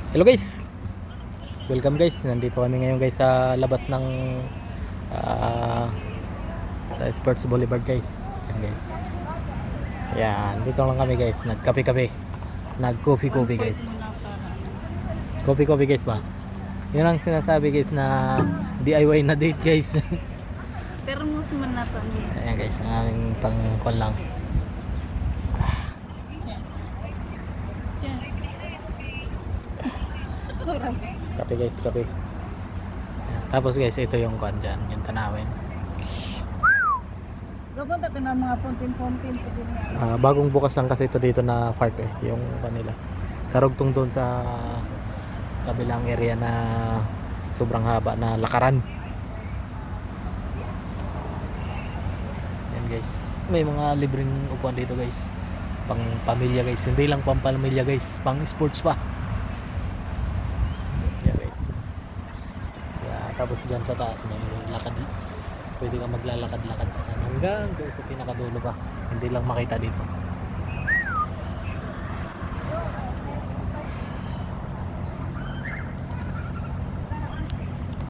Hello guys, welcome guys. Nandito kami ngayon guys sa labas ng ah, sa Sports Boulevard guys. Yan guys. Yan, dito lang kami guys. Nagkape-kape. Nag-coffee-coffee guys. Coffee-coffee guys ba? Yun ang sinasabi guys na DIY na date guys. Termos man na to ni. Ayan guys, ang aming pangkon lang. Cheers. Cheers. Kape guys, kape. Ayan. Tapos guys, ito yung kwan dyan, yung tanawin. Gabon to na mga fountain po din nga. Bagong bukas lang kasi ito dito na park yung kanila. Karugtong doon sa kabilang area na sobrang haba na lakaran. Yan guys. May mga libreng upuan dito guys. Pang pamilya guys. Hindi lang pang pamilya guys, pang sports pa. Yan guys. Yeah, tapos dyan sa taas may lakad. Pwede ka maglalakad-lakad dyan hanggang doon sa pinakadulo pa. Hindi lang makita dito.